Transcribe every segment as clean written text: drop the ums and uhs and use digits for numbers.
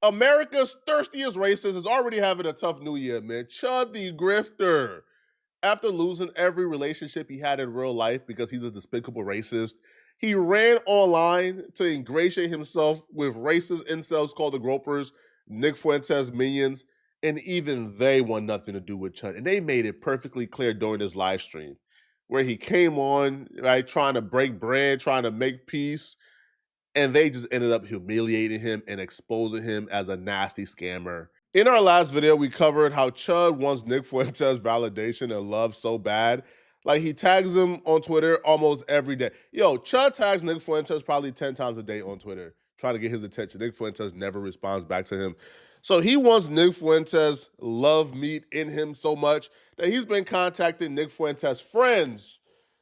America's thirstiest racist is already having a tough new year, man. Chud the Grifter. After losing every relationship he had in real life because he's a despicable racist, he ran online to ingratiate himself with racist incels called the Gropers, Nick Fuentes minions, and even they want nothing to do with Chud. And they made it perfectly clear during this live stream where he came on, right, trying to break bread, trying to make peace, and they just ended up humiliating him and exposing him as a nasty scammer. In our last video, we covered how Chud wants Nick Fuentes' validation and love so bad. Like, he tags him on Twitter almost every day. Yo, Chud tags Nick Fuentes probably 10 times a day on Twitter, trying to get his attention. Nick Fuentes never responds back to him. So he wants Nick Fuentes' love meat in him so much that he's been contacting Nick Fuentes' friends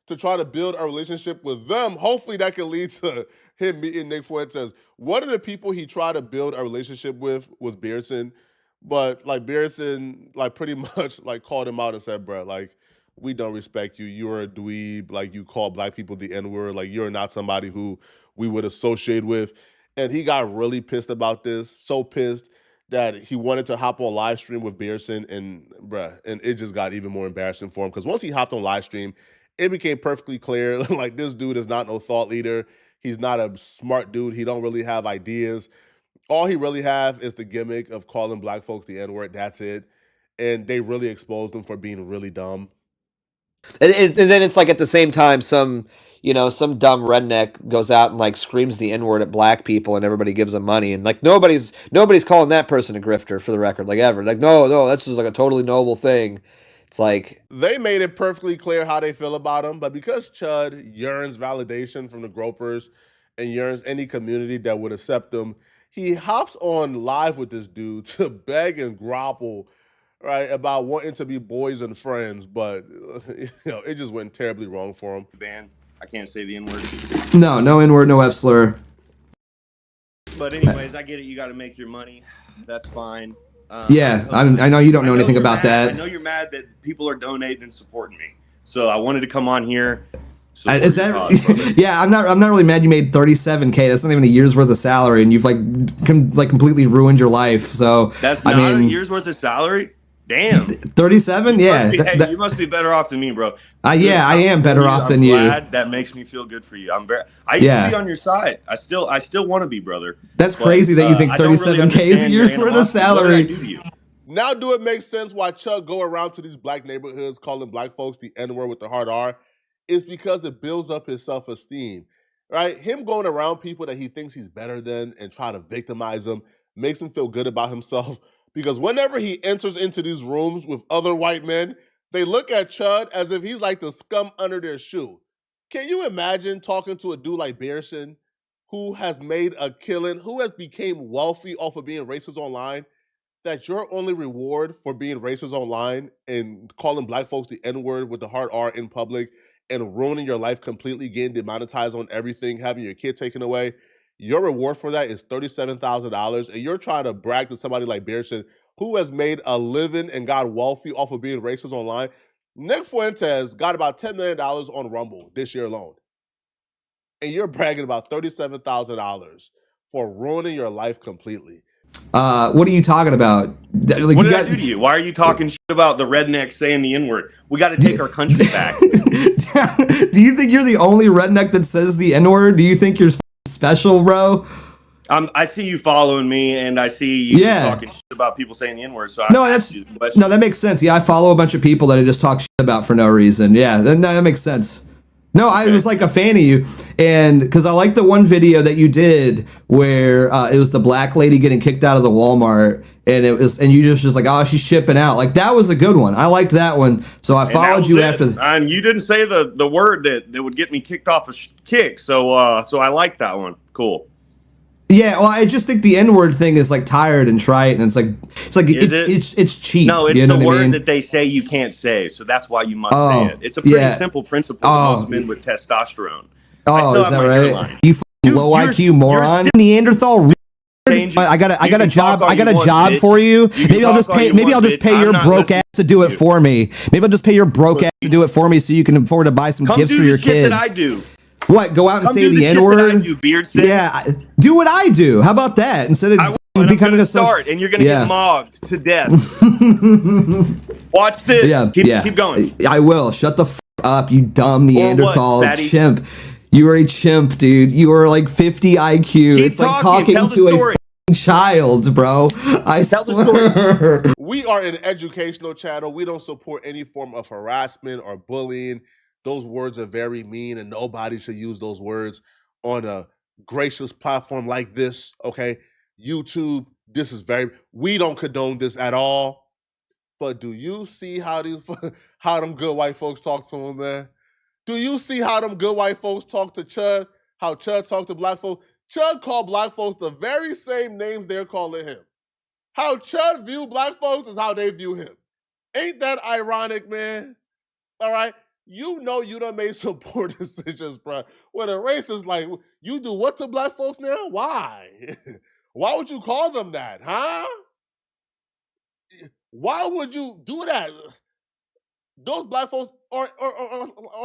to try to build a relationship with them. Hopefully that can lead to him meeting Nick Fuentes. One of the people he tried to build a relationship with was Beerson, but like Beerson, like pretty much like called him out and said, bro, like, we don't respect you. You're a dweeb. Like, you call black people the N-word. Like, you're not somebody who we would associate with. And he got really pissed about this, so pissed that he wanted to hop on live stream with Beerson, and it just got even more embarrassing for him because once he hopped on live stream, it became perfectly clear, like, this dude is not no thought leader. He's not a smart dude. He don't really have ideas. All he really have is the gimmick of calling black folks the N-word. That's it. And they really exposed him for being really dumb. And then it's like at the same time, some dumb redneck goes out and like screams the N-word at black people, and everybody gives them money, and like nobody's calling that person a grifter, for the record, like, ever. Like, no, that's just like a totally noble thing. It's like they made it perfectly clear how they feel about him, but because Chud yearns validation from the Gropers and yearns any community that would accept him, he hops on live with this dude to beg and grovel, right, about wanting to be boys and friends, but it just went terribly wrong for him. Ban. I can't say the N-word. No N-word, no F slur. But anyways, I get it. You got to make your money. That's fine. Yeah, I know you don't know anything about that. I know you're mad that people are donating and supporting me. So I wanted to come on here. Is that? Yeah, I'm not really mad. You made $37K. That's not even a year's worth of salary, and you've like completely ruined your life. So that's not a year's worth of salary. Damn. 37? Yeah. You must be better off than me, bro. Yeah, I am better off than you. That makes me feel good for you. I used to be on your side. I still want to be, brother. That's crazy that you think 37K is a year's worth of salary. Now do it make sense why Chud go around to these black neighborhoods calling black folks the N-word with the hard R? It's because it builds up his self-esteem, right? Him going around people that he thinks he's better than and trying to victimize them makes him feel good about himself. Because whenever he enters into these rooms with other white men, they look at Chud as if he's like the scum under their shoe. Can you imagine talking to a dude like Beerson, who has made a killing, who has become wealthy off of being racist online, that your only reward for being racist online and calling black folks the N-word with the hard R in public and ruining your life completely, getting demonetized on everything, having your kid taken away, your reward for that is $37,000, and you're trying to brag to somebody like Beerson, who has made a living and got wealthy off of being racist online. Nick Fuentes got about $10 million on Rumble this year alone. And you're bragging about $37,000 for ruining your life completely. What are you talking about? Like, what did I do to you? Why are you talking shit about the redneck saying the N-word? We got to take our country back. Do you think you're the only redneck that says the N-word? Do you think you're special, bro? I see you following me, and I see you talking shit about people saying the N-word. So that makes sense. Yeah, I follow a bunch of people that I just talk shit about for no reason. Yeah, that makes sense. No, I was like a fan of you, and because I like the one video that you did where it was the black lady getting kicked out of the Walmart, and you just like, oh, she's chipping out. Like, that was a good one. I liked that one, so I followed you after. And you didn't say the word that would get me kicked off a kick, so I like that one. Cool. Yeah, well, I just think the N-word thing is like tired and trite, and it's cheap. No, it's the word that they say you can't say, so that's why you must say it. It's a pretty simple principle for most men with testosterone. Oh, is that right? You low IQ moron, Neanderthal. I got a job for you. Maybe I'll just pay your broke ass to do it for me. Maybe I'll just pay your broke ass to do it for me, so you can afford to buy some gifts for your kids. That I do. What? Go out and say the N-word? Yeah, do what I do. How about that? Instead of And I'm becoming gonna a social. start, and you're gonna get mobbed to death. Watch this. Keep going. I will. Shut the f up, you dumb Neanderthal chimp. You are a chimp, dude. You are like 50 IQ. It's like talking to a child, bro. I swear. We are an educational channel. We don't support any form of harassment or bullying. Those words are very mean, and nobody should use those words on a gracious platform like this, okay? YouTube, this is we don't condone this at all. But do you see how them good white folks talk to him, man? Do you see how them good white folks talk to Chud? How Chud talk to black folks? Chud called black folks the very same names they're calling him. How Chud view black folks is how they view him. Ain't that ironic, man? All right? You know you done made some poor decisions, bro. When a racist like, you do what to black folks now? Why? Why would you call them that, huh? Why would you do that? Those black folks are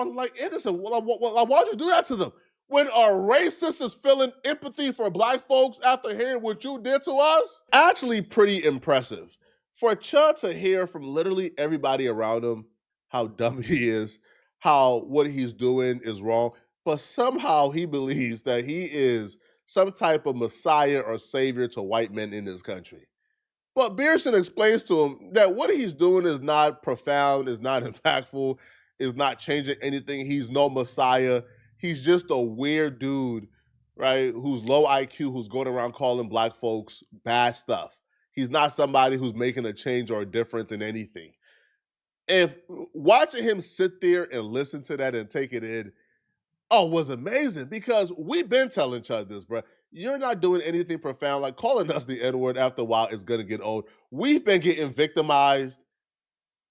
like innocent. Why would you do that to them? When a racist is feeling empathy for black folks after hearing what you did to us, actually pretty impressive. For Chud to hear from literally everybody around him how dumb he is, how what he's doing is wrong, but somehow he believes that he is some type of messiah or savior to white men in this country. But Beerson explains to him that what he's doing is not profound, is not impactful, is not changing anything. He's no messiah. He's just a weird dude, right, who's low IQ, who's going around calling black folks bad stuff. He's not somebody who's making a change or a difference in anything. If watching him sit there and listen to that and take it in, was amazing, because we've been telling Chud this, bro. You're not doing anything profound. Like, calling us the N-word after a while is going to get old. We've been getting victimized.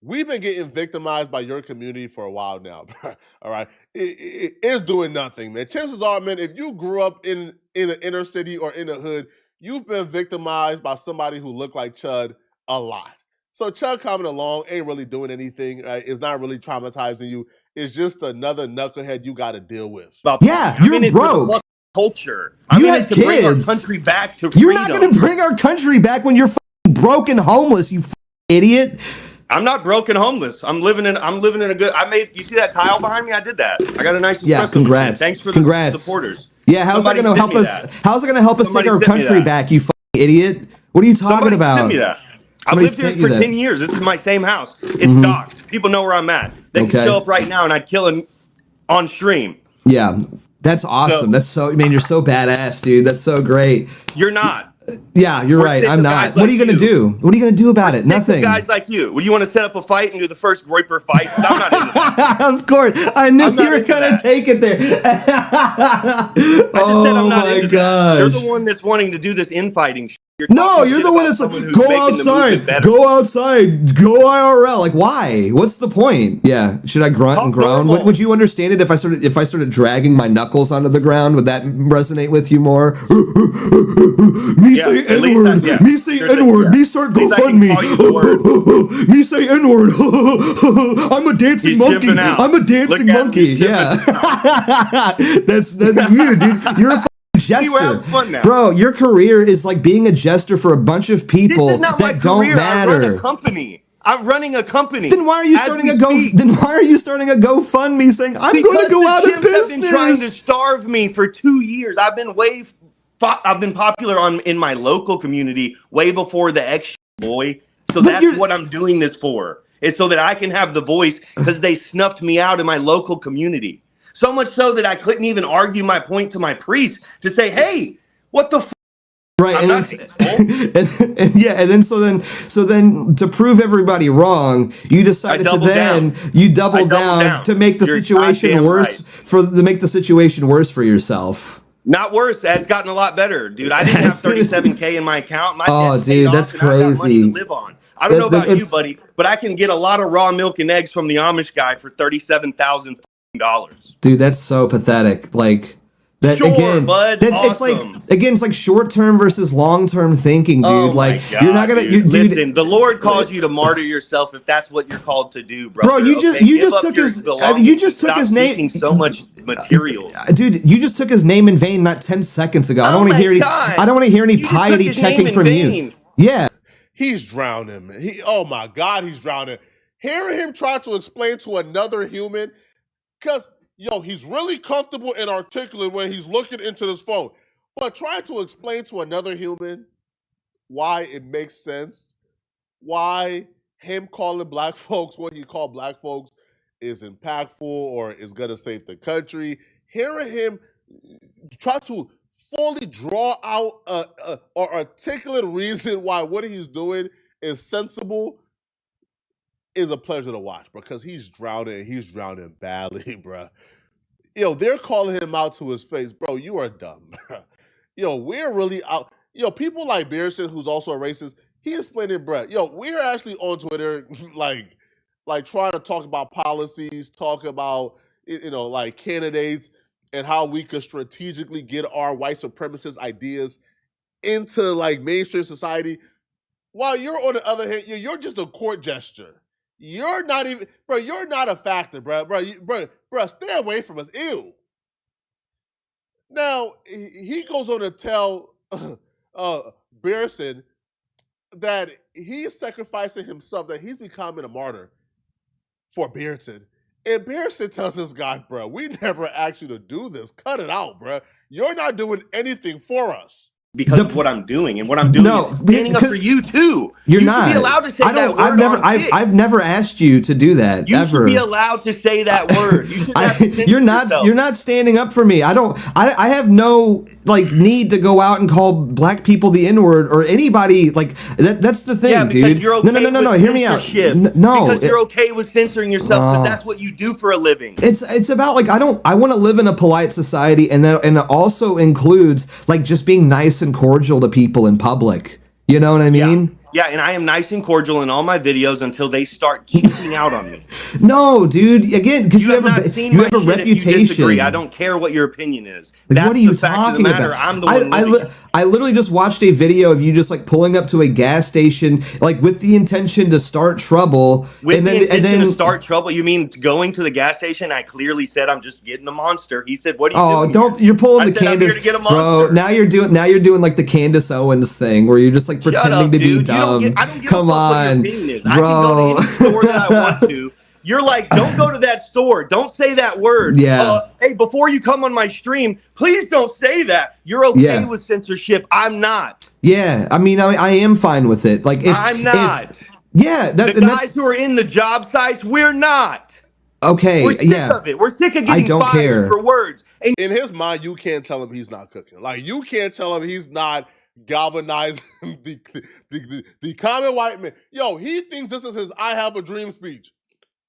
We've been getting victimized by your community for a while now, bro. All right? It's doing nothing, man. Chances are, man, if you grew up in an inner city or in a hood, you've been victimized by somebody who looked like Chud a lot. So Chud coming along ain't really doing anything, right? It's not really traumatizing you. It's just another knucklehead you got to deal with. Yeah, you're broke. Culture. You have kids. Bring our country back to freedom. You're not going to bring our country back when you're broke and homeless, you idiot. I'm not broke and homeless. I'm living in a good. You see that tile behind me? I did that. I got a nice. Yeah, congrats. Thanks for the supporters. Yeah, how's that going to help us? How's it going to help us take our country back, you idiot? What are you talking about? Send me that. I lived here for 10 years. This is my same house. It's doxed. People know where I'm at. They can show up right now and I'd kill him on stream. Yeah, that's awesome. You're so badass, dude. That's so great. You're not. Yeah, you're right. I'm not. What are you going to do? What are you going to do about it? Nothing. Guys like you. Would you want to set up a fight and do the first Groiper fight? I'm not into that. Of course. I knew you were going to take it there. Oh my gosh. You're the one that's wanting to do this infighting shit. You're the one that's like, go outside, go IRL. Like, why? What's the point? Yeah, should I grunt and groan? Would you understand it if I started dragging my knuckles onto the ground? Would that resonate with you more? Me say N-word. Me say N-word. Me start GoFundMe. Me say N-word. I'm a dancing monkey. I'm a dancing monkey. Yeah, that's you, dude. You're a jester, bro. Your career is like being a jester for a bunch of people that don't matter. I'm running a company. Then why are you starting a GoFundMe saying I'm going to go out of business? Have been trying to starve me for 2 years. I've been popular in my local community way before the X boy. So that's what I'm doing this for. Is so that I can have the voice, because they snuffed me out in my local community. So much so that I couldn't even argue my point to my priest to say, "Hey, what the f-?" Right, and then to prove everybody wrong, you decided to double down to make the situation worse for yourself. Not worse. It's gotten a lot better, dude. I didn't have $37K in my account. My that's crazy. I got money to live on. I don't know about you, buddy, but I can get a lot of raw milk and eggs from the Amish guy for $37,000. Dude, that's so pathetic. Like, That sure, again, bud. that's Awesome. it's like short term versus long term thinking, dude. Oh like my God, you're not gonna, dude. dude. Listen, the Lord calls you to martyr yourself if that's what you're called to do, Bro, brother. you just Okay? you Give just up took your his belongings you just and took his stop name. seeking so much materials. Dude, you just took his name in vain not 10 seconds ago. I don't Oh want to my hear any. God. I don't want to hear any You just took piety his checking name in from vain. you. Yeah. He's drowning, man. Oh my God, he's drowning. Hearing him try to explain to another human, because, he's really comfortable and articulate when he's looking into this phone. But trying to explain to another human why it makes sense, why him calling black folks what he called black folks is impactful or is going to save the country. Hearing him try to fully draw out or articulate reason why what he's doing is sensible is a pleasure to watch, because he's drowning badly, bro. They're calling him out to his face, bro. You are dumb, bro. We're really out. People like Beerson, who's also a racist, he explained it, bro. We're actually on Twitter, like trying to talk about policies, talk about like candidates and how we could strategically get our white supremacist ideas into like mainstream society. While you're on the other hand, you're just a court gesture. You're not even, bro. You're not a factor, bro. Bro. Stay away from us. Ew. Now he goes on to tell Beerson that he is sacrificing himself, that he's becoming a martyr for Beerson. And Beerson tells this guy, bro, we never asked you to do this. Cut it out, bro. You're not doing anything for us. Because of what I'm doing, and what I'm doing is standing up for you too. You're you not. should be allowed to say that word. I've never asked you to do that. You ever. should be allowed to say that word. You should have to you're not. yourself. You're not standing up for me. I have no need to go out and call black people the N-word or anybody like that. That's the thing, yeah, because dude. You're okay no. Hear me out. No, because you're okay with censoring yourself because that's what you do for a living. It's about like I want to live in a polite society, and it also includes like just being nice and cordial to people in public. You know what I mean? Yeah, and I am nice and cordial in all my videos until they start cheating out on me. No, dude. Again, because you have a reputation. I don't care what your opinion is. Like, what are you talking about? I'm the one I literally just watched a video of you just like pulling up to a gas station, like with the intention to start trouble. And then to start trouble? You mean going to the gas station? I clearly said I'm just getting a Monster. He said, "What are you doing?" You're pulling the Candace. I'm here to get a Monster. Bro, now you're doing like the Candace Owens thing where you're just like pretending to be dumb. I don't give Come a fuck on, what your opinion is. bro. I can go to any store that I want to. You're like, don't go to that store. Don't say that word. Yeah. Hey, before you come on my stream, please don't say that. You're okay with censorship. I'm not. Yeah, I mean, I am fine with it. Like, I'm not. The guys who are in the job sites, we're not. Okay, we're sick of it. We're sick of getting fired for words. And in his mind, you can't tell him he's not cooking. Like, you can't tell him he's not galvanizing the common white man. He thinks this is his I have a dream speech.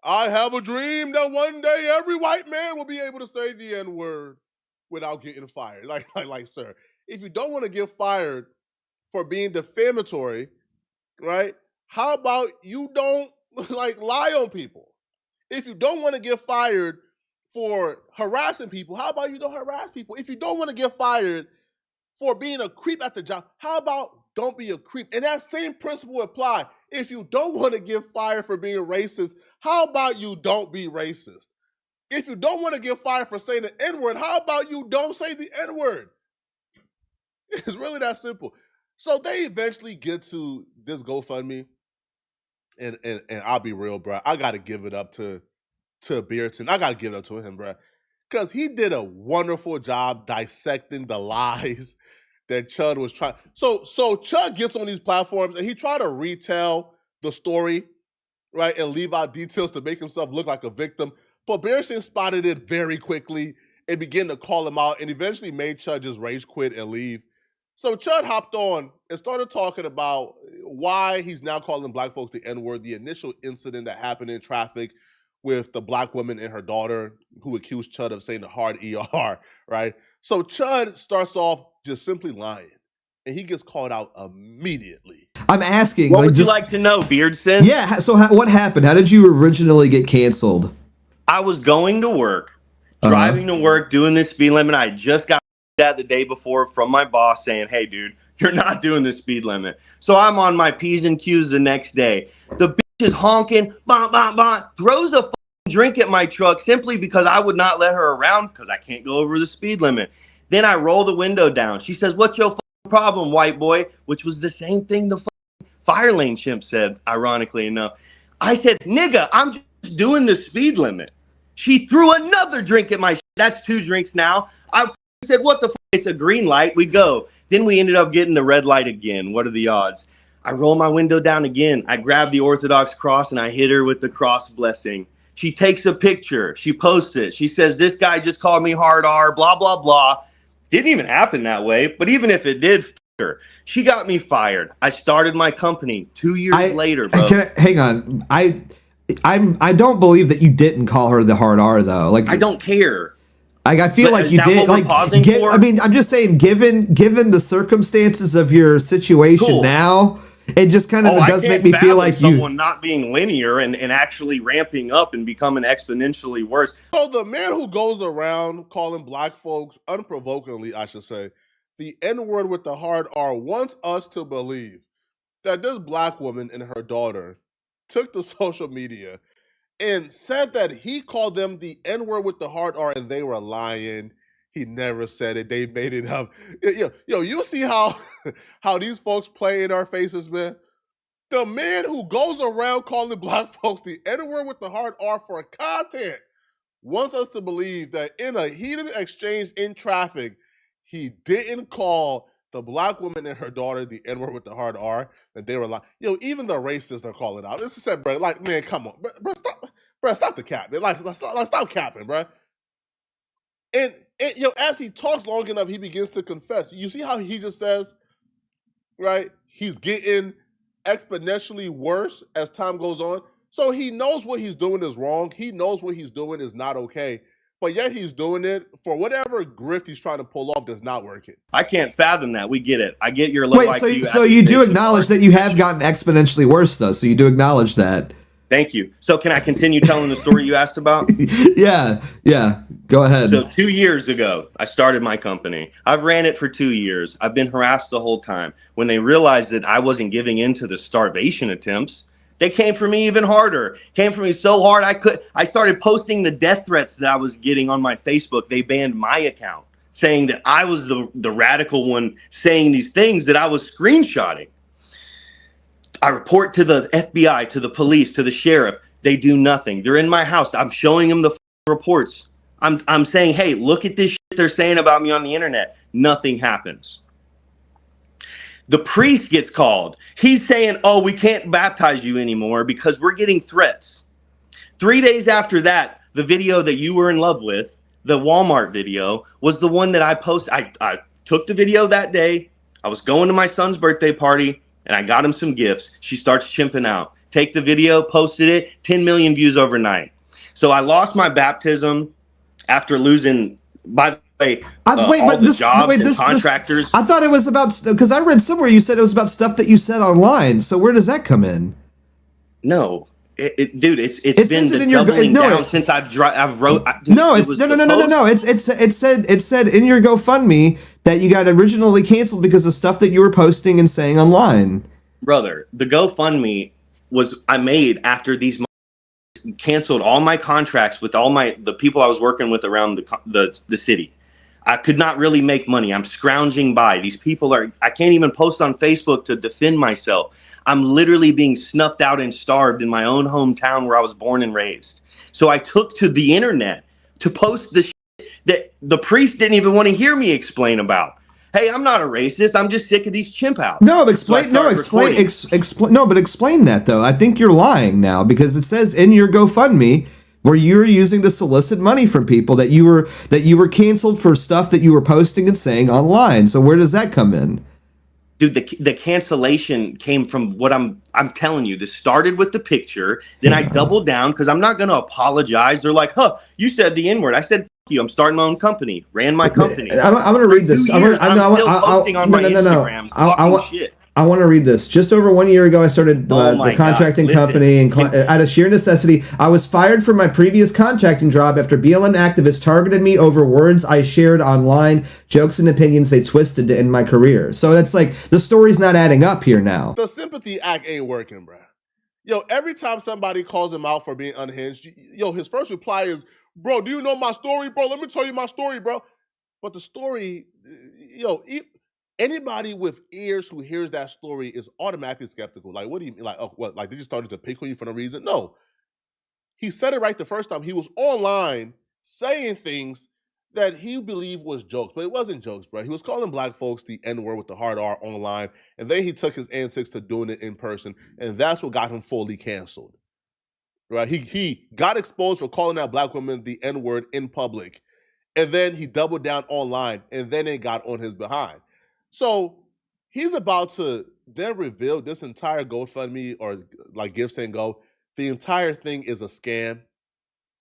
I have a dream that one day every white man will be able to say the N-word without getting fired. Like, sir, if you don't want to get fired for being defamatory, right? How about you don't lie on people? If you don't want to get fired for harassing people, how about you don't harass people? If you don't want to get fired for being a creep at the job, how about don't be a creep? And that same principle apply. If you don't want to get fired for being racist, how about you don't be racist? If you don't want to get fired for saying the N-word, how about you don't say the N-word? It's really that simple. So they eventually get to this GoFundMe, and I'll be real, bro. I got to give it up to Beerson. I got to give it up to him, bro, because he did a wonderful job dissecting the lies that Chud was trying. So Chud gets on these platforms and he tried to retell the story, right, and leave out details to make himself look like a victim. But Beerson spotted it very quickly and began to call him out and eventually made Chud just rage quit and leave. So Chud hopped on and started talking about why he's now calling black folks the N-word, the initial incident that happened in traffic with the black woman and her daughter who accused Chud of saying the hard ER, right? So Chud starts off just simply lying, and he gets called out immediately. I'm asking. What would you like to know, Beardson? Yeah, so what happened? How did you originally get canceled? I was going to work, driving to work, doing this speed limit. I just got that the day before from my boss saying, hey, dude, you're not doing the speed limit. So I'm on my P's and Q's the next day. The bitch is honking, bah, bah, bah, throws a drink at my truck simply because I would not let her around because I can't go over the speed limit. Then I roll the window down. She says, what's your problem, white boy? Which was the same thing the fire lane chimp said, ironically enough. I said, nigga, I'm just doing the speed limit. She threw another drink at my That's 2 drinks now. I said, what the It's a green light. We go. Then we ended up getting the red light again. What are the odds? I roll my window down again. I grab the Orthodox cross and I hit her with the cross blessing. She takes a picture. She posts it. She says, this guy just called me hard R, blah, blah, blah. Didn't even happen that way. But even if it did, her. She got me fired. I started my company 2 years later, bro. Hang on. I don't believe that you didn't call her the hard R, though. Like, I don't care. Like, I feel like you did. Like, I mean, I'm just saying, given the circumstances of your situation now, it just kind of does make me feel like someone not being linear and actually ramping up and becoming exponentially worse. So the man who goes around calling black folks unprovokingly, I should say, the N-word with the hard R wants us to believe that this black woman and her daughter took to social media and said that he called them the N-word with the hard R and they were lying. He never said it. They made it up. Yo, you see how these folks play in our faces, man? The man who goes around calling black folks the N-word with the hard R for content wants us to believe that in a heated exchange in traffic, he didn't call the black woman and her daughter the N-word with the hard R, that they were like, even the racists are calling out. This is said, bro, like, man, come on, bro, stop the cap, man. Like, let's stop capping, bro. And as he talks long enough, he begins to confess. You see how he just says, right? He's getting exponentially worse as time goes on. So he knows what he's doing is wrong. He knows what he's doing is not okay. But yet he's doing it for whatever grift he's trying to pull off that's not working. I can't fathom that. We get it. I get your low IQ. Wait, so you do acknowledge that you have gotten exponentially worse, though. So you do acknowledge that. Thank you. So can I continue telling the story you asked about? Yeah. Go ahead. So 2 years ago, I started my company. I've ran it for 2 years. I've been harassed the whole time. When they realized that I wasn't giving in to the starvation attempts, they came for me even harder. Came for me so hard I started posting the death threats that I was getting on my Facebook. They banned my account, saying that I was the radical one saying these things that I was screenshotting. I report to the FBI, to the police, to the sheriff. They do nothing. They're in my house. I'm showing them the reports. I'm saying, hey, look at this shit they're saying about me on the internet. Nothing happens. The priest gets called. He's saying, oh, we can't baptize you anymore because we're getting threats. 3 days after that, the video that you were in love with, the Walmart video, was the one that I posted. I took the video that day. I was going to my son's birthday party, and I got him some gifts. She starts chimping out. Take the video, posted it, 10 million views overnight. So I lost my baptism after losing, by the way, contractors. I thought it was about, because I read somewhere you said it was about stuff that you said online. So where does that come in? No. Dude, it's been the doubling down since I've wrote. No. It said in your GoFundMe that you got originally canceled because of stuff that you were posting and saying online. Brother, the GoFundMe I made after these canceled all my contracts with the people I was working with around the city. I could not really make money. I'm scrounging by. These people I can't even post on Facebook to defend myself. I'm literally being snuffed out and starved in my own hometown where I was born and raised. So I took to the internet to post the shit that the priest didn't even want to hear me explain about. Hey, I'm not a racist. I'm just sick of these chimp outs. Explain that though. I think you're lying now because it says in your GoFundMe where you're using to solicit money from people that you were canceled for stuff that you were posting and saying online. So where does that come in? Dude, the cancellation came from what I'm telling you. This started with the picture. Then I doubled down because I'm not going to apologize. They're like, huh, you said the N-word. I said, F you. I'm starting my own company. Ran my company. I'm going to read this. I'm still posting on my Instagram. Shit. I want to read this. Just over 1 year ago, I started the contracting company, and out of sheer necessity, I was fired from my previous contracting job after BLM activists targeted me over words I shared online, jokes and opinions they twisted to end my career. So that's like, the story's not adding up here now. The sympathy act ain't working, bro. Yo, every time somebody calls him out for being unhinged, yo, his first reply is, bro, do you know my story, bro? Let me tell you my story, bro. But the story, yo, anybody with ears who hears that story is automatically skeptical. Like, what do you mean? Like, oh, what? Like, they just started to pick on you for no reason? No. He said it right the first time. He was online saying things that he believed was jokes, but it wasn't jokes, bro. He was calling black folks the N-word with the hard R online, and then he took his antics to doing it in person, and that's what got him fully canceled. Right? He got exposed for calling out black women the N-word in public, and then he doubled down online, and then it got on his behind. So he's about to then reveal this entire GoFundMe or like Give, Send, Go. The entire thing is a scam.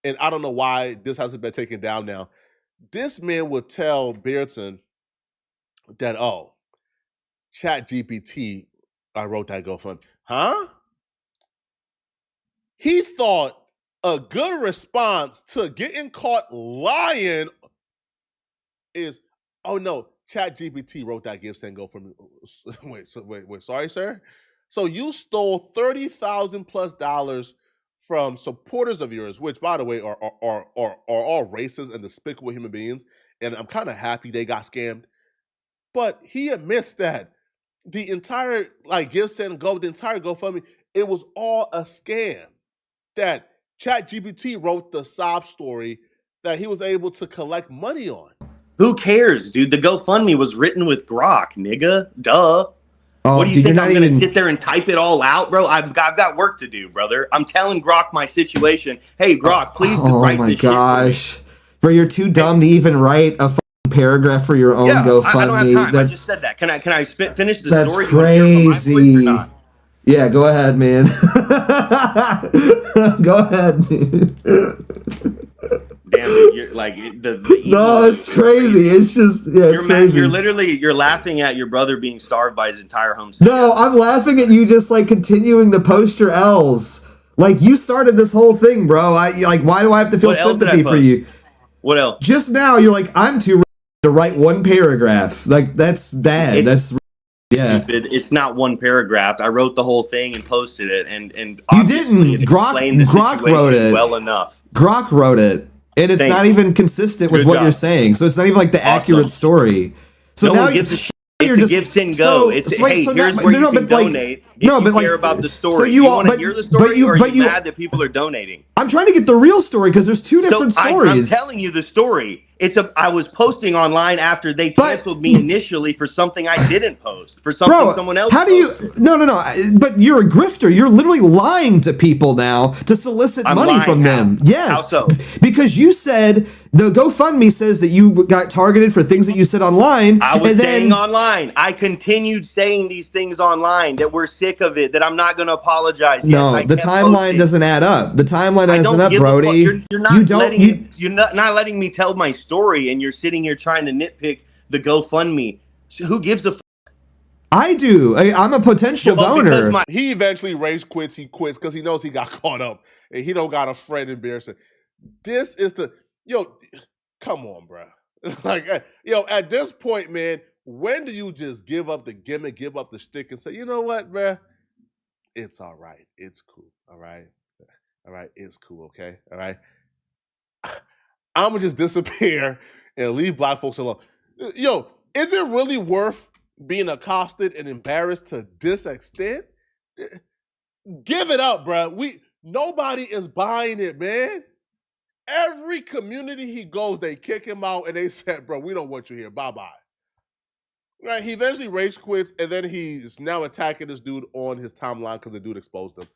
And I don't know why this hasn't been taken down now. This man would tell Bearton that, oh, ChatGPT, I wrote that GoFundMe. Huh? He thought a good response to getting caught lying is, oh no, ChatGPT wrote that Give, Send, Go for me. Wait, sorry, sir? So you stole $30,000+ from supporters of yours, which, by the way, are all racist and despicable human beings, and I'm kind of happy they got scammed. But he admits that the entire Give, Send, Go, the entire GoFundMe, it was all a scam. That ChatGPT wrote the sob story that he was able to collect money on. Who cares, dude? The GoFundMe was written with Grok, nigga. Duh. Oh, what do you think? I'm going to sit there and type it all out, bro? I've got work to do, brother. I'm telling Grok my situation. Hey, Grok, please write this shit. Oh, my gosh. Bro, you're too dumb to even write a paragraph for your own GoFundMe. I don't have time. I just said that. Can I finish the that's story? That's crazy. Yeah, go ahead, man. Go ahead, dude. Damn it, you're like the no, it's crazy. It's just it's crazy. You're laughing at your brother being starved by his entire home. No, I'm laughing at you just like continuing to post your L's. Like you started this whole thing, bro. Why do I have to feel sympathy for you? What else? Just now, you're like, I'm too ready to write one paragraph. Like that's bad. That's stupid. It's not one paragraph. I wrote the whole thing and posted it, and you didn't. Grok wrote it well enough. Grok wrote it. And it's not even consistent with what you're saying. So it's not even like the accurate story. So no now one gives a shit. You're just Give, Send, Go. Here's where you can donate. If you care about the story. So you want to hear the story, or are you mad that people are donating? I'm trying to get the real story because there's two different stories. I'm telling you the story. I was posting online after they canceled me initially for something I didn't post, for something someone else posted. No. But you're a grifter. You're literally lying to people now to solicit money from them. Yes. How so? Because you said the GoFundMe says that you got targeted for things that you said online. I was saying online. I continued saying these things online that we're sick of it, that I'm not going to apologize. No, the timeline doesn't add up. The timeline doesn't add up, Brody. You're not letting me tell my story, and you're sitting here trying to nitpick the GoFundMe. So who gives a fuck? I do. I'm a potential donor. He eventually rage quits. He quits because he knows he got caught up, and he don't got a friend in Bearson. This is come on, bro. At this point, man, when do you just give up the gimmick, give up the stick, and say, you know what, bro? It's all right. It's cool. All right. All right. It's cool. Okay. All right. I'm going to just disappear and leave black folks alone. Yo, is it really worth being accosted and embarrassed to this extent? Give it up, bro. Nobody is buying it, man. Every community he goes, they kick him out and they said, bro, we don't want you here. Bye-bye. Right? He eventually rage quits, and then he's now attacking this dude on his timeline because the dude exposed him.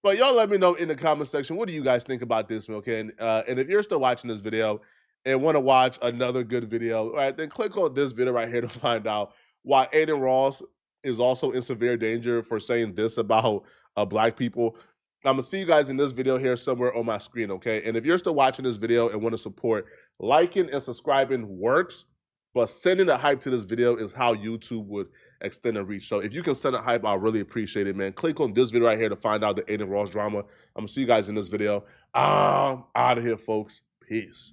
But y'all let me know in the comment section, what do you guys think about this, okay? And if you're still watching this video and want to watch another good video, all right, then click on this video right here to find out why Aiden Ross is also in severe danger for saying this about black people. I'm going to see you guys in this video here somewhere on my screen, okay? And if you're still watching this video and want to support, liking and subscribing works. but sending the hype to this video is how YouTube would extend the reach. So if you can send a hype, I'll really appreciate it, man. Click on this video right here to find out the Aiden Ross drama. I'm gonna see you guys in this video. I'm out of here, folks. Peace.